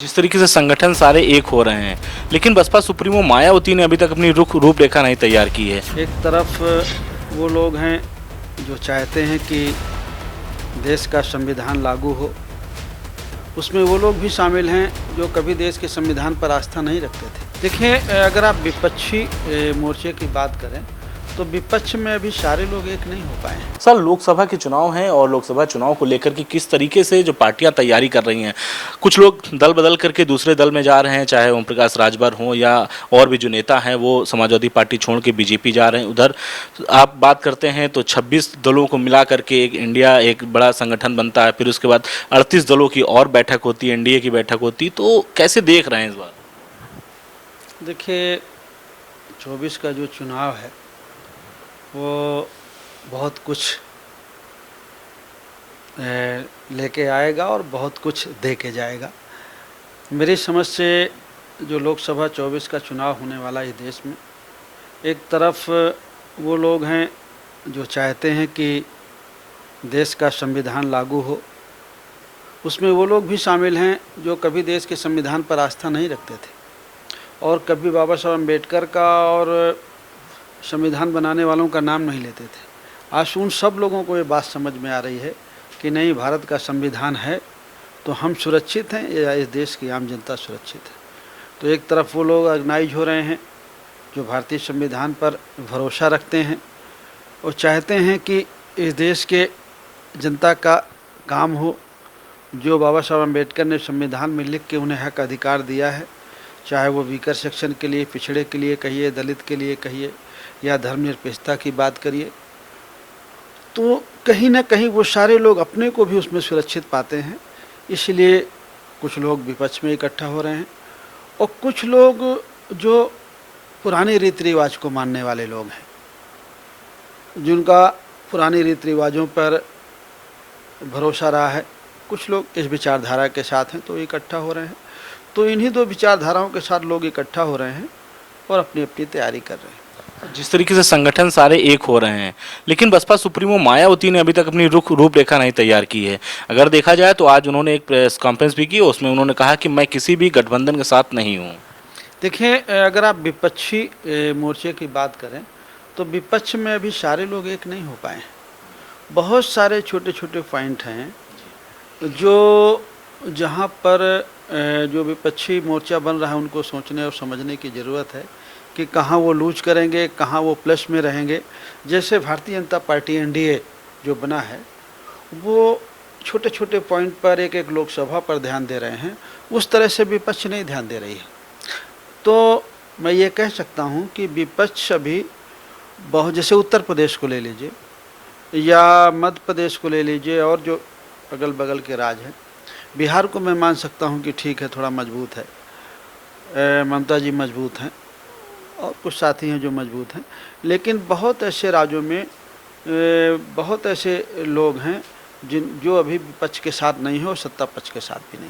जिस तरीके से संगठन सारे एक हो रहे हैं, लेकिन बसपा सुप्रीमो मायावती ने अभी तक अपनी रूपरेखा नहीं तैयार की है। एक तरफ वो लोग हैं जो चाहते हैं कि देश का संविधान लागू हो, उसमें वो लोग भी शामिल हैं जो कभी देश के संविधान पर आस्था नहीं रखते थे। देखिए, अगर आप विपक्षी मोर्चे की बात करें तो विपक्ष में अभी सारे लोग एक नहीं हो पाए हैं। सर, लोकसभा के चुनाव हैं और लोकसभा चुनाव को लेकर के किस तरीके से जो पार्टियां तैयारी कर रही हैं, कुछ लोग दल बदल करके दूसरे दल में जा रहे हैं, चाहे ओम प्रकाश राजभर हों या और भी जो नेता हैं वो समाजवादी पार्टी छोड़ के बीजेपी जा रहे हैं। उधर आप बात करते हैं तो 26 दलों को मिला करके एक इंडिया एक बड़ा संगठन बनता है, फिर उसके बाद 38 दलों की और बैठक होती है, एनडीए की बैठक होती है। तो कैसे देख रहे हैं इस बार? देखिए, 24 का जो चुनाव है वो बहुत कुछ लेके आएगा और बहुत कुछ दे के जाएगा। मेरी समझ से जो लोकसभा 24 का चुनाव होने वाला है देश में, एक तरफ वो लोग हैं जो चाहते हैं कि देश का संविधान लागू हो, उसमें वो लोग भी शामिल हैं जो कभी देश के संविधान पर आस्था नहीं रखते थे और कभी बाबा साहब अम्बेडकर का और संविधान बनाने वालों का नाम नहीं लेते थे। आज उन सब लोगों को ये बात समझ में आ रही है कि नहीं, भारत का संविधान है तो हम सुरक्षित हैं या इस देश की आम जनता सुरक्षित है। तो एक तरफ वो लोग ऑर्गेनाइज हो रहे हैं जो भारतीय संविधान पर भरोसा रखते हैं और चाहते हैं कि इस देश के जनता का काम हो। जो बाबा साहब अम्बेडकर ने संविधान में लिख के उन्हें हक अधिकार दिया है, चाहे वो वीकर सेक्शन के लिए, पिछड़े के लिए कहिए, दलित के लिए कहिए या धर्मनिरपेक्षता की बात करिए, तो कहीं ना कहीं वो सारे लोग अपने को भी उसमें सुरक्षित पाते हैं। इसलिए कुछ लोग विपक्ष में इकट्ठा हो रहे हैं और कुछ लोग जो पुराने रीति रिवाज को मानने वाले लोग हैं, जिनका पुराने रीति रिवाजों पर भरोसा रहा है, कुछ लोग इस विचारधारा के साथ हैं तो इकट्ठा हो रहे हैं। तो इन्हीं दो विचारधाराओं के साथ लोग इकट्ठा हो रहे हैं और अपनी अपनी तैयारी कर रहे हैं। जिस तरीके से संगठन सारे एक हो रहे हैं, लेकिन बसपा सुप्रीमो मायावती ने अभी तक अपनी रूपरेखा नहीं तैयार की है। अगर देखा जाए तो आज उन्होंने एक प्रेस कॉन्फ्रेंस भी की, उसमें उन्होंने कहा कि मैं किसी भी गठबंधन के साथ नहीं हूँ। देखिए, अगर आप विपक्षी मोर्चे की बात करें तो विपक्ष में अभी सारे लोग एक नहीं हो पाए हैं। बहुत सारे छोटे छोटे पॉइंट हैं जो जहाँ पर जो विपक्षी मोर्चा बन रहा है उनको सोचने और समझने की ज़रूरत है कि कहाँ वो लूज करेंगे, कहाँ वो प्लस में रहेंगे। जैसे भारतीय जनता पार्टी एनडीए जो बना है वो छोटे छोटे पॉइंट पर एक एक लोकसभा पर ध्यान दे रहे हैं, उस तरह से विपक्ष नहीं ध्यान दे रही है। तो मैं ये कह सकता हूँ कि विपक्ष अभी बहुत, जैसे उत्तर प्रदेश को ले लीजिए या मध्य प्रदेश को ले लीजिए और जो अगल बगल के राज्य हैं, बिहार को मैं मान सकता हूँ कि ठीक है, थोड़ा मजबूत है, ममता जी मजबूत हैं और कुछ साथी हैं जो मजबूत हैं। लेकिन बहुत ऐसे राज्यों में बहुत ऐसे लोग हैं जो अभी विपक्ष के साथ नहीं हैं और सत्ता पक्ष के साथ भी नहीं।